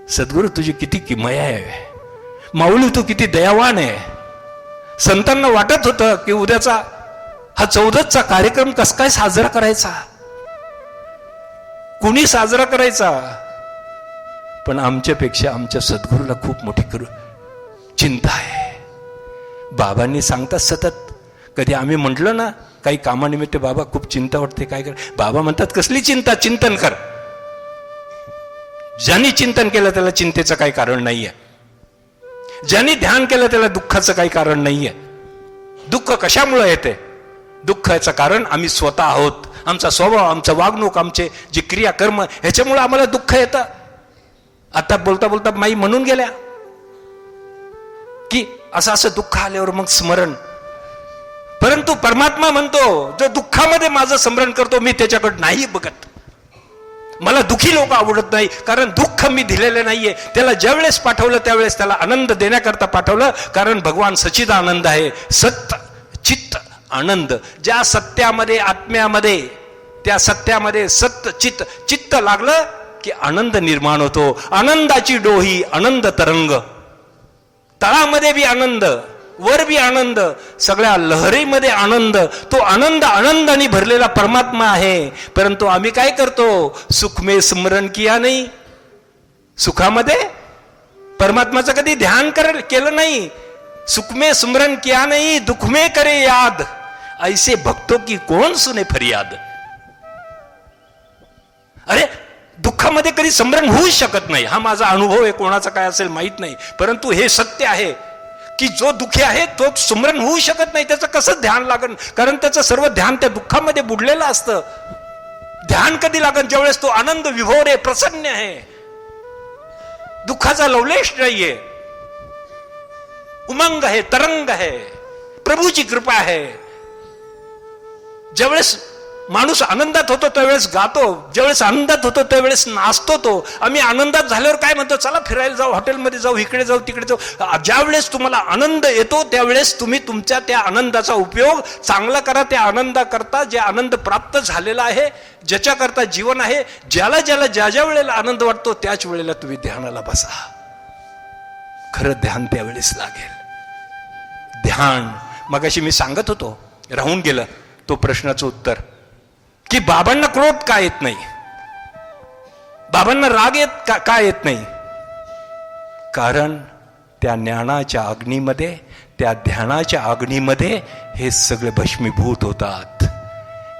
सद्गुरू तुझी किती किमया आहे, माऊली तू किती दयावान आहे. संतांना वाटत होतं की उद्याचा हा 14चा कार्यक्रम कस काय साजरा करायचा, कुणी साजरा करायचा. पण आमच्यापेक्षा आमच्या सद्गुरूला खूप मोठी चिंता आहे. बाबांनी सांगतात सतत, कधी आम्ही म्हटलं ना काही कामानिमित्त बाबा खूप चिंता वाटते काय कर, बाबा म्हणतात कसली चिंता, चिंतन कर. ज्यांनी चिंतन केलं त्याला चिंतेचं काही कारण नाहीये, ज्यांनी ध्यान केलं त्याला दुःखाचं काही कारण नाहीये. दुःख कशामुळे येते, दुःखाचं कारण आम्ही स्वतः आहोत. आमचा स्वभाव, आमचं वागणूक, आमचे जे क्रियाकर्म, ह्याच्यामुळे आम्हाला दुःख येतं. आता बोलता बोलता माई म्हणून गेल्या की असं असं दुःख आल्यावर मग स्मरण. परंतु परमात्मा म्हणतो जो दुःखामध्ये माझं स्मरण करतो मी त्याच्याकडे नाही बघत. मला दुःखी लोक आवडत नाही, कारण दुःख मी दिलेलं नाहीये. त्याला ज्या वेळेस पाठवलं त्यावेळेस त्याला आनंद देण्याकरता पाठवलं, कारण भगवान सच्चिदानंद आहे. सत्य चित्त आनंद, ज्या सत्यामध्ये आत्म्यामध्ये, त्या सत्यामध्ये सत्य चित्त, चित्त लागलं की आनंद निर्माण होतो. आनंदाची डोही, आनंद तरंग, तळामध्ये बी आनंद, वर बी आनंद, सगळ्या लहरीमध्ये आनंद. तो आनंद आनंदाने भरलेला परमात्मा आहे. परंतु आम्ही काय करतो, सुखमे स्मरण किया नाही. सुखामध्ये परमात्माचं कधी ध्यान केलं नाही. सुखमे स्मरण किया नाही, दुखमे करे याद, ऐसे भक्तों की कौन सुने फरियाद. अरे दुःखामध्ये कधी स्मरण होऊ शकत नाही. हा माझा अनुभव आहे, कोणाचा काय असेल माहित नाही. परंतु हे सत्य आहे की जो दुःखी आहे तो स्मरण होऊ शकत नाही. त्याचं कसं ध्यान लागन, कारण त्याचं सर्व ध्यान त्या दुःखामध्ये बुडलेलं असतं. ध्यान कधी लागन, ज्यावेळेस तो आनंद विभोर आहे, प्रसन्न आहे, दुःखाचा लवलेश नाहीये, उमंग आहे, तरंग आहे, प्रभूची कृपा आहे. ज्यावेळेस माणूस आनंदात होतो त्यावेळेस गातो, ज्यावेळेस आनंदात होतो त्यावेळेस नाचतो. तो आम्ही आनंदात झाल्यावर काय म्हणतो, चला फिरायला जाऊ, हॉटेलमध्ये जाऊ, इकडे जाऊ, तिकडे जाऊ. ज्यावेळेस तुम्हाला आनंद येतो त्यावेळेस तुम्ही तुमच्या त्या आनंदाचा उपयोग चांगला करा. त्या आनंदाकरता जे आनंद प्राप्त झालेला आहे, ज्याच्याकरता जीवन आहे, ज्याला ज्याला ज्या ज्या वेळेला आनंद वाटतो त्याच वेळेला तुम्ही ध्यानाला बसा. खरं ध्यान त्यावेळेस लागेल. ध्यान मगाशी मी सांगत होतो, राहून गेलं तो प्रश्नाचं उत्तर, की बाबांना क्रोध का येत नाही, बाबांना राग का येत नाही. कारण त्या ज्ञानाच्या अग्नीमध्ये, त्या ध्यानाच्या अग्नीमध्ये हे सगळे भस्मीभूत होतात.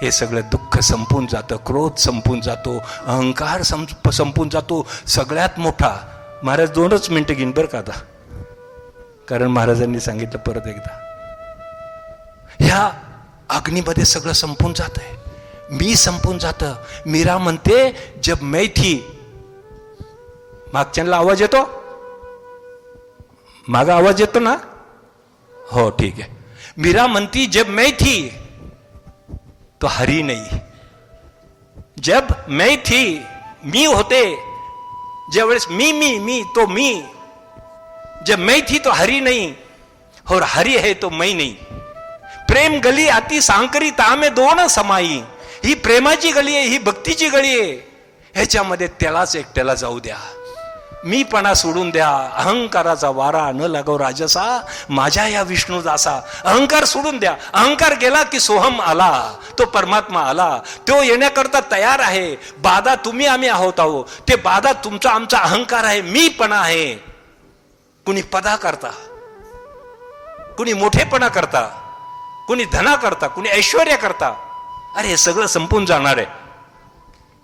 हे सगळं दुःख संपून जातं, क्रोध संपून जातो, अहंकार संपून जातो. सगळ्यात मोठा, महाराज 2च मिनिटं घेईन बरं का आता, कारण महाराजांनी सांगितलं परत एकदा, ह्या अग्नीमध्ये सगळं संपून जात आहे. मी संपून जातं. मीरा म्हणते जब मैं थी, मागच्यांना आवाज येतो, मागा आवाज येतो ना, हो ठीक आहे. मीरा म्हणती जब मैं थी तो हरी नहीं. जब मैं थी, मी होते, ज्यावेळेस मी तो मी, जब मैं थी तो हरी नहीं और हरी है तो मैं नहीं. प्रेम गली आती सांकरी तामे दोन समाई. ही प्रेमाची गली आहे, ही भक्तीची गली आहे. ह्याच्यामध्ये त्यालाच एकट्याला जाऊ द्या. मीपणा सोडून द्या. अहंकाराचा वारा न लागो राजसा, माझ्या या विष्णुदासा. अहंकार सोडून द्या. अहंकार गेला की सोहम आला, तो परमात्मा आला. तो येण्याकरता तयार आहे. बाधा तुम्ही आम्ही आहोत. ते बाधा तुमचा आमचा अहंकार आहे, मीपणा आहे. कुणी पदा करता, कुणी मोठेपणा करता, कुणी धना करता, कुणी ऐश्वर्य करता. अरे हे सगळं संपून जाणार आहे,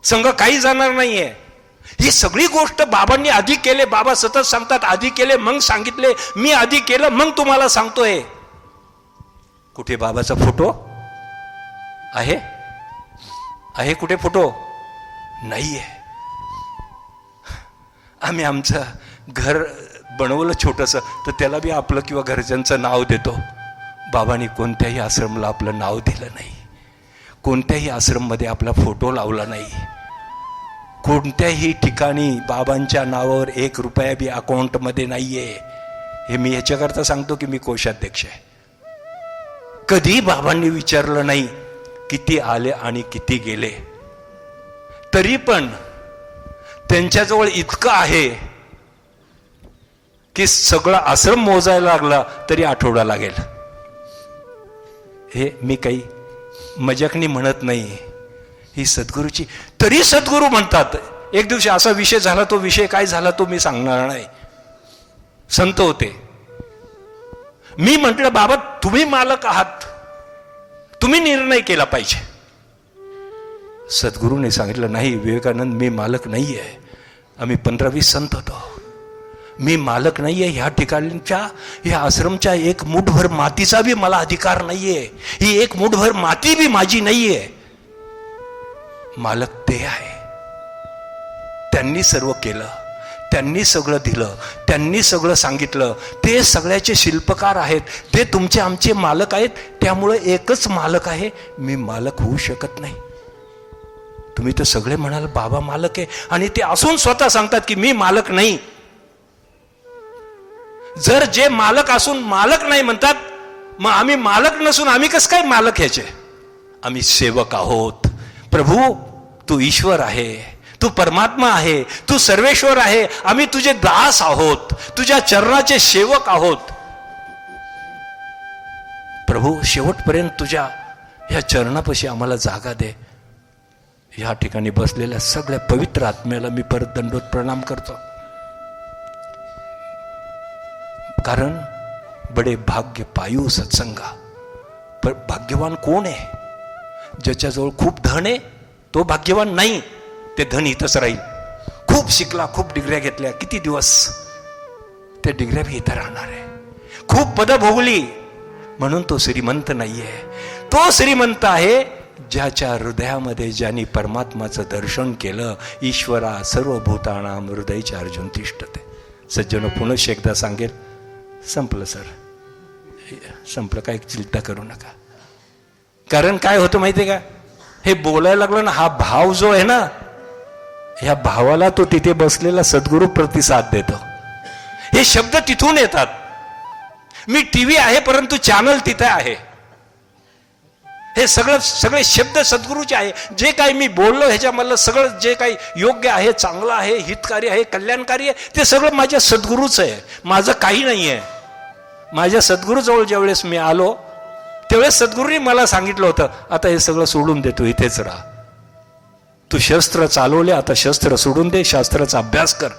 संघ काही जाणार नाहीये. ही सगळी गोष्ट बाबांनी आधी केले. बाबा सतत सांगतात आधी केले मग सांगितले. मी आधी केलं मग तुम्हाला सांगतोय. कुठे बाबाचा फोटो आहे? आहे कुठे फोटो? नाहीये. आम्ही आमचं घर बनवलं छोटंसं, तर त्याला बी आपलं किंवा घरच्यांचं नाव देतो. बाबांनी कोणत्याही आश्रमला आपलं नाव दिलं नाही, कोणत्याही आश्रममध्ये आपला फोटो लावला नाही, कोणत्याही ठिकाणी बाबांच्या नावावर 1 रुपया बी अकाउंटमध्ये नाहीये. हे मी ह्याच्याकरता सांगतो की मी कोषाध्यक्ष आहे. कधी बाबांनी विचारलं नाही किती आले आणि किती गेले. तरी पण त्यांच्याजवळ इतकं आहे की सगळा आश्रम मोजायला लागला तरी आठवडा लागेल. हे मी काही मजाकनी म्हणत नाही, ही सद्गुरूची. तरी सद्गुरू म्हणतात. एक दिवशी असा विषय झाला, तो विषय काय झाला तो मी सांगणार नाही. संत होते, मी म्हटलं बाबा तुम्ही मालक आहात, तुम्ही निर्णय केला पाहिजे. सद्गुरूने सांगितलं नाही विवेकानंद, मी मालक नाही आहे. आम्ही 15-20 संत होतो. मी मालक नाहीये. ह्या ठिकाणच्या ह्या आश्रमच्या एक मुठभर मातीचा बी मला अधिकार नाहीये. ही एक मुठभर माती बी माझी नाहीये. मालक ते आहे. त्यांनी सर्व केलं, त्यांनी सगळं दिलं, त्यांनी सगळं सांगितलं. ते सगळ्याचे शिल्पकार आहेत. ते तुमचे आमचे मालक आहेत. त्यामुळे एकच मालक आहे. मी मालक होऊ शकत नाही. तुम्ही तर सगळे म्हणाल बाबा मालक आहे, आणि ते असून स्वतः सांगतात की मी मालक नाही. जर जे मालक असून मालक नाही म्हणतात, मग आम्ही मालक नसून आम्ही कसं काय मालक ह्याचे? आम्ही सेवक आहोत. प्रभू तू ईश्वर आहे, तू परमात्मा आहे, तू सर्वेश्वर आहे. आम्ही तुझे दास आहोत, तुझ्या चरणाचे सेवक आहोत. प्रभू शेवटपर्यंत तुझ्या ह्या चरणापाशी आम्हाला जागा दे. ह्या ठिकाणी बसलेल्या सगळ्या पवित्र आत्म्याला मी परत दंडोत प्रणाम करतो. कारण बडे भाग्य पायू सत्संगा. पर भाग्यवान कोण आहे? ज्याच्याजवळ खूप धन आहे तो भाग्यवान नाही. ते धन इथंच राहील. खूप शिकला, खूप डिग्र्या घेतल्या, किती दिवस ते डिग्र्या बी इथं राहणार आहे. खूप पद भोगली म्हणून तो श्रीमंत नाहीये. तो श्रीमंत आहे ज्याच्या हृदयामध्ये ज्यांनी परमात्माचं दर्शन केलं. ईश्वरा सर्व भूतानाम हृदयचे अर्जुन तिष्ठते. सज्जन पुनश्च एकदा सांगेल, संपलं सर, संपलं, काय चिंता करू नका. कारण काय होतं माहितीये का, हे बोलायला लागलं ना, हा भाव जो आहे ना, ह्या भावाला तो तिथे बसलेला सद्गुरू प्रतिसाद देतो. हे शब्द तिथून येतात. मी टीव्ही आहे परंतु चॅनल तिथे आहे. हे सगळे शब्द सद्गुरूचे आहे. जे काही मी बोललो ह्याच्यामधलं सगळं जे काही योग्य आहे, चांगलं आहे, हितकारी आहे, कल्याणकारी आहे, ते सगळं माझ्या सद्गुरूच आहे. माझं काही नाही आहे. माझ्या सद्गुरूजवळ ज्यावेळेस मी आलो त्यावेळेस सद्गुरूंनी मला सांगितलं होतं, आता हे सगळं सोडून देतो, इथेच राहा. तू शस्त्र चालवले, आता शस्त्र सोडून दे, शास्त्राचा अभ्यास कर.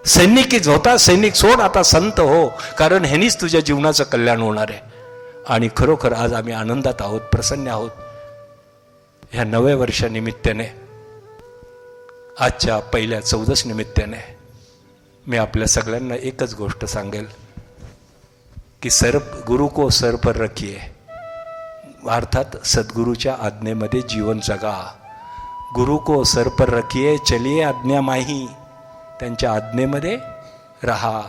सैनिकीच होता, सैनिक सोड, आता संत हो. कारण ह्यानीच तुझ्या जीवनाचं कल्याण होणार आहे. आणि खरोखर आज आम्ही आनंदात आहोत, प्रसन्न आहोत. ह्या नव्या वर्षानिमित्ताने, आजच्या पहिल्या 14 निमित्ताने मी आपल्या सगळ्यांना एकच गोष्ट सांगेल की गुरु को सर पर रखिए. अर्थात सद्गुरूच्या आज्ञेमध्ये जीवन जगा. गुरु को सर पर रखिए, चलिए आज्ञा माही. त्यांच्या आज्ञेमध्ये राहा.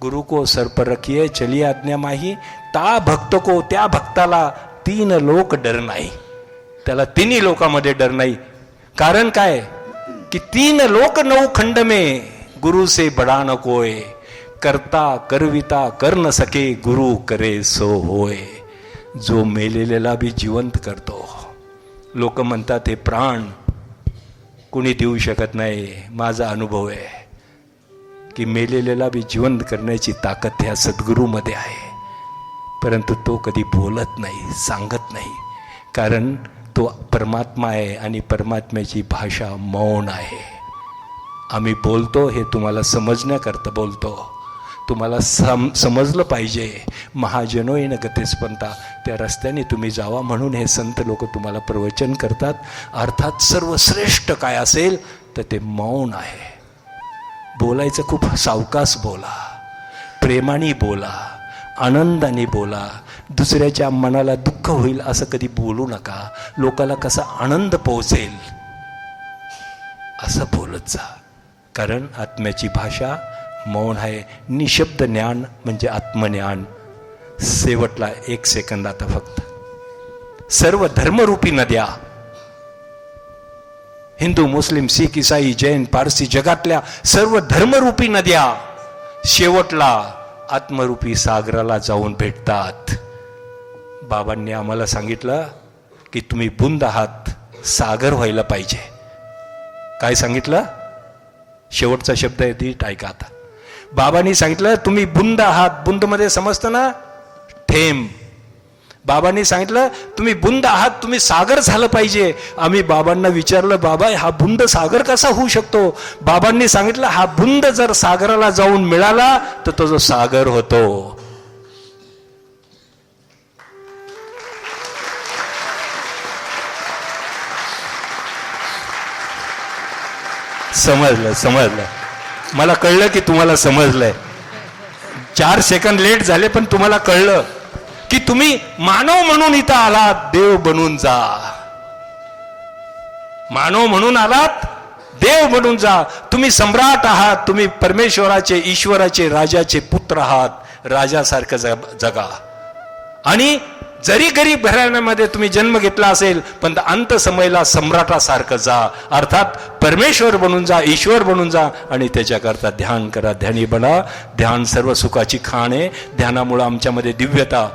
गुरु को सर पर रखिए, चलिए आज्ञा माही. ता भक्त को, त्या भक्ताला 3 लोक डर नाही. त्याला 3 लोकांमध्ये डर नाही. कारण काय की 3 लोक 9 खंड में गुरु से बड़ा न कोय. करता करविता कर न सके, गुरु करे सो होय. जो मेलेला बी जिवंत करतो. लोक म्हणतात हे प्राण कुणी देऊ शकत नाही. माझा अनुभव आहे की मेलेला बी जिवंत करण्याची ताकद ह्या सद्गुरूमध्ये आहे. परंतु तो कधी बोलत नाही, सांगत नाही. कारण तो परमात्मा आहे आणि परमात्म्याची भाषा मौन आहे. आम्ही बोलतो हे तुम्हाला समजण्याकरता बोलतो. तुम्हाला समजलं पाहिजे. महाजनोयन गतेस्पंता, त्या रस्त्याने तुम्ही जावा म्हणून हे संत लोक तुम्हाला प्रवचन करतात. अर्थात सर्वश्रेष्ठ काय असेल तर ते मौन आहे. बोलायचं खूप सावकाश बोला, प्रेमाने बोला, आनंदाने बोला. दुसऱ्याच्या मनाला दुःख होईल असं कधी बोलू नका. लोकाला कसा आनंद पोहोचेल असं बोलत जा. कारण आत्म्याची भाषा मौन आहे. निशब्द ज्ञान म्हणजे आत्मज्ञान. शेवटला 1 सेकंद आता फक्त. सर्व धर्मरूपी नद्या, हिंदू, मुस्लिम, शीख, ईसाई, जैन, पारसी, जगातल्या सर्व धर्मरूपी नद्या शेवटला आत्मरूपी सागराला जाऊन भेटतात. बाबांनी आम्हाला सांगितलं की तुम्ही बुंद आहात, सागर व्हायला पाहिजे. काय सांगितलं? शेवटचा शब्द आहे, नीट ऐका आता. बाबांनी सांगितलं तुम्ही बुंद आहात. बुंद मध्ये समजतं ना, थेंब. बाबांनी सांगितलं तुम्ही बुंद आहात, तुम्ही सागर झालं पाहिजे. आम्ही बाबांना विचारलं, बाबा हा बुंद सागर कसा होऊ शकतो? बाबांनी सांगितलं हा बुंद जर सागराला जाऊन मिळाला तर तो जो सागर होतो. समजलं. मला कळलं की तुम्हाला समजलंय. 4 सेकंद लेट झाले पण तुम्हाला कळलं की तुम्ही मानव म्हणून इथं आलात, देव बनून जा. मानव म्हणून आलात, देव बनून जा. तुम्ही सम्राट आहात, तुम्ही परमेश्वराचे, ईश्वराचे, राजाचे पुत्र आहात. राजासारखं जगा. आणि जरी गरीब घराण्यामध्ये तुम्ही जन्म घेतला असेल पण अंत समयला सम्राटासारखं जा. अर्थात परमेश्वर बनून जा, ईश्वर बनून जा. आणि त्याच्याकरता ध्यान करा. ध्यानी बना. ध्यान सर्व सुखाची खाण आहे. ध्यानामुळं आमच्यामध्ये दिव्यता,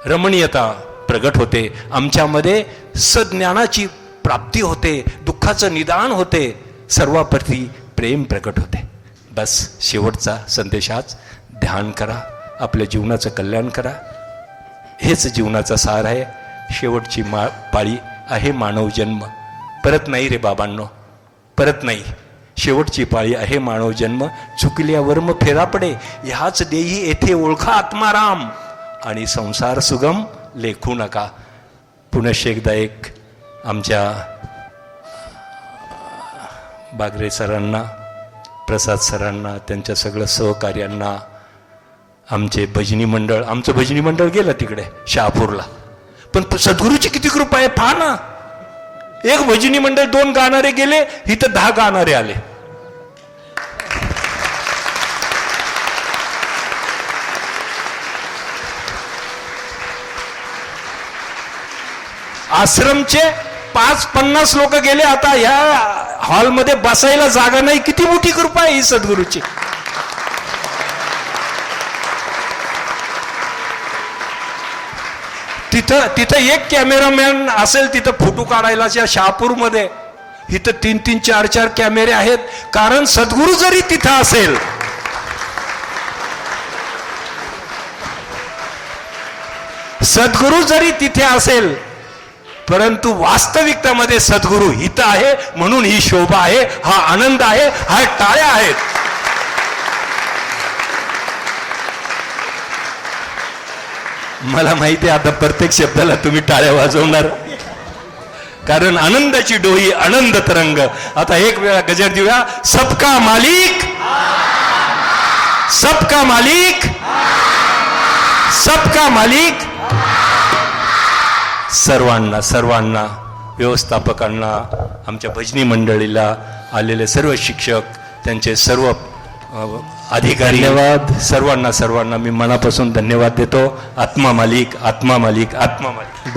रमणीयता प्रगट होते. आमच्यामध्ये सज्ञानाची प्राप्ती होते, दुःखाचं निदान होते, सर्वाप्रती प्रेम प्रगट होते. बस शेवटचा संदेश हाच, ध्यान करा, आपल्या जीवनाचं कल्याण करा. हेच जीवनाचा सार आहे. शेवटची पाळी आहे मानव जन्म. परत नाही रे बाबांनो, परत नाही. शेवटची पाळी आहे मानव जन्म. चुकल्यावर मग फेरा पडे. ह्याच देही येथे ओळखा आत्माराम, आणि संसार सुगम लेखू नका. पुनश्च एकदा एक आमच्या बागरे सरांना, प्रसाद सरांना, त्यांच्या सगळं सहकार्यांना, आमचे भजनी मंडळ, आमचं भजनी मंडळ गेलं तिकडे शहापूरला. पण सद्गुरूची किती कृपा आहे पहा ना. एक भजनी मंडळ 2 गाणारे गेले, इथं 10 गाणारे आले. आश्रमचे 5-50 लोक गेले. आता ह्या हॉलमध्ये बसायला जागा नाही. किती मोठी कृपा आहे ही सद्गुरूची. तिथं एक कॅमेरामॅन असेल तिथं फोटो काढायला. शहापूरमध्ये इथं 3-3, 4-4 कॅमेरे आहेत. कारण सद्गुरू जरी तिथं असेल, सद्गुरू जरी तिथे असेल, परंतु वास्तविकतामध्ये सद्गुरू इथं आहे. म्हणून ही शोभा आहे, हा आनंद आहे, हा टाळ्या आहेत. मला माहिती आहे आता प्रत्येक शब्दाला तुम्ही टाळ्या वाजवणार, कारण आनंदाची डोई, आनंद तरंग. आता एक वेळा गजर देऊया. सबका मालिक, सबका मालिक, सबका मालिक. सर्वांना व्यवस्थापकांना, आमच्या भजनी मंडळीला, आलेले सर्व शिक्षक, त्यांचे सर्व अधिकारी, धन्यवाद. सर्वांना मी मनापासून धन्यवाद देतो. आत्मा मालिक, आत्मा मालिक, आत्मा मालिक.